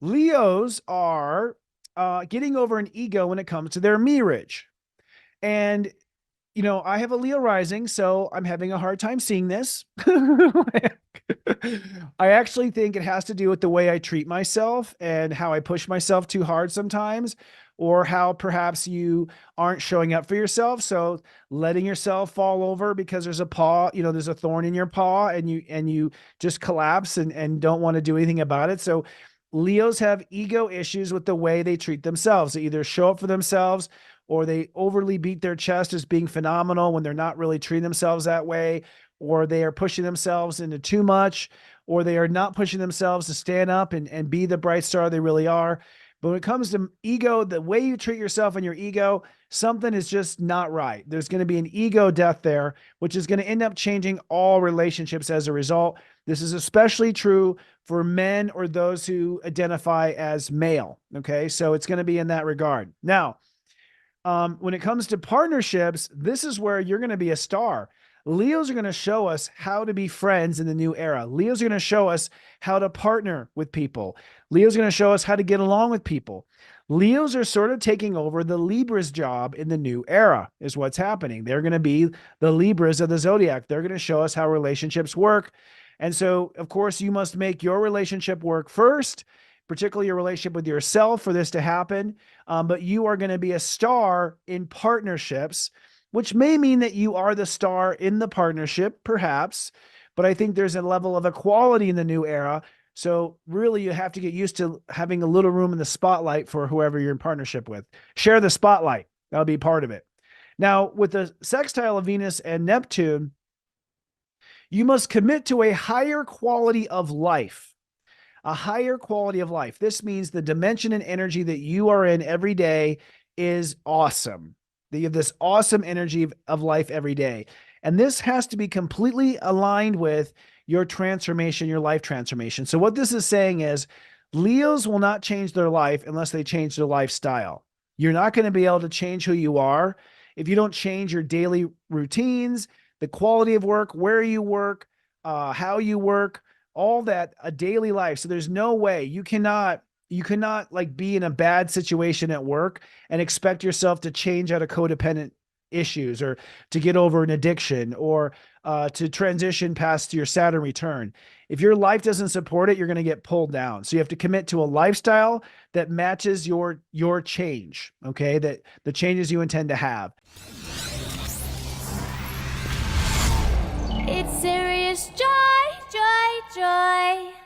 Leos are getting over an ego when it comes to their mirage. And, I have a Leo rising, so I'm having a hard time seeing this. I actually think it has to do with the way I treat myself and how I push myself too hard sometimes, or how perhaps you aren't showing up for yourself. So letting yourself fall over because there's a paw, there's a thorn in your paw, and you just collapse and don't want to do anything about it. So Leos have ego issues with the way they treat themselves. They either show up for themselves or they overly beat their chest as being phenomenal when they're not really treating themselves that way, or they are pushing themselves into too much, or they are not pushing themselves to stand up and be the bright star they really are. But when it comes to ego, the way you treat yourself and your ego, something is just not right. There's going to be an ego death there, which is going to end up changing all relationships as a result. This is especially true for men or those who identify as male. Okay. So it's going to be in that regard. Now, when it comes to partnerships, this is where you're going to be a star. Leos are going to show us how to be friends in the new era. Leos are going to show us how to partner with people. Leos are going to show us how to get along with people. Leos are sort of taking over the Libra's job in the new era, is what's happening. They're going to be the Libras of the zodiac. They're going to show us how relationships work. And so, of course, you must make your relationship work first, particularly your relationship with yourself, for this to happen. But you are going to be a star in partnerships, which may mean that you are the star in the partnership, perhaps. But I think there's a level of equality in the new era. So really, you have to get used to having a little room in the spotlight for whoever you're in partnership with. Share the spotlight. That'll be part of it. Now, with the sextile of Venus and Neptune, you must commit to a higher quality of life. A higher quality of life. This means the dimension and energy that you are in every day is awesome. That you have this awesome energy of life every day. And this has to be completely aligned with your transformation, your life transformation. So what this is saying is Leos will not change their life unless they change their lifestyle. You're not going to be able to change who you are if you don't change your daily routines, the quality of work, where you work, how you work, all that, a daily life. So there's no way you cannot like be in a bad situation at work and expect yourself to change out of codependent issues, or to get over an addiction, or to transition past your Saturn return. If your life doesn't support it, you're going to get pulled down. So you have to commit to a lifestyle that matches your change. Okay. That the changes you intend to have. It's serious joy, joy, joy.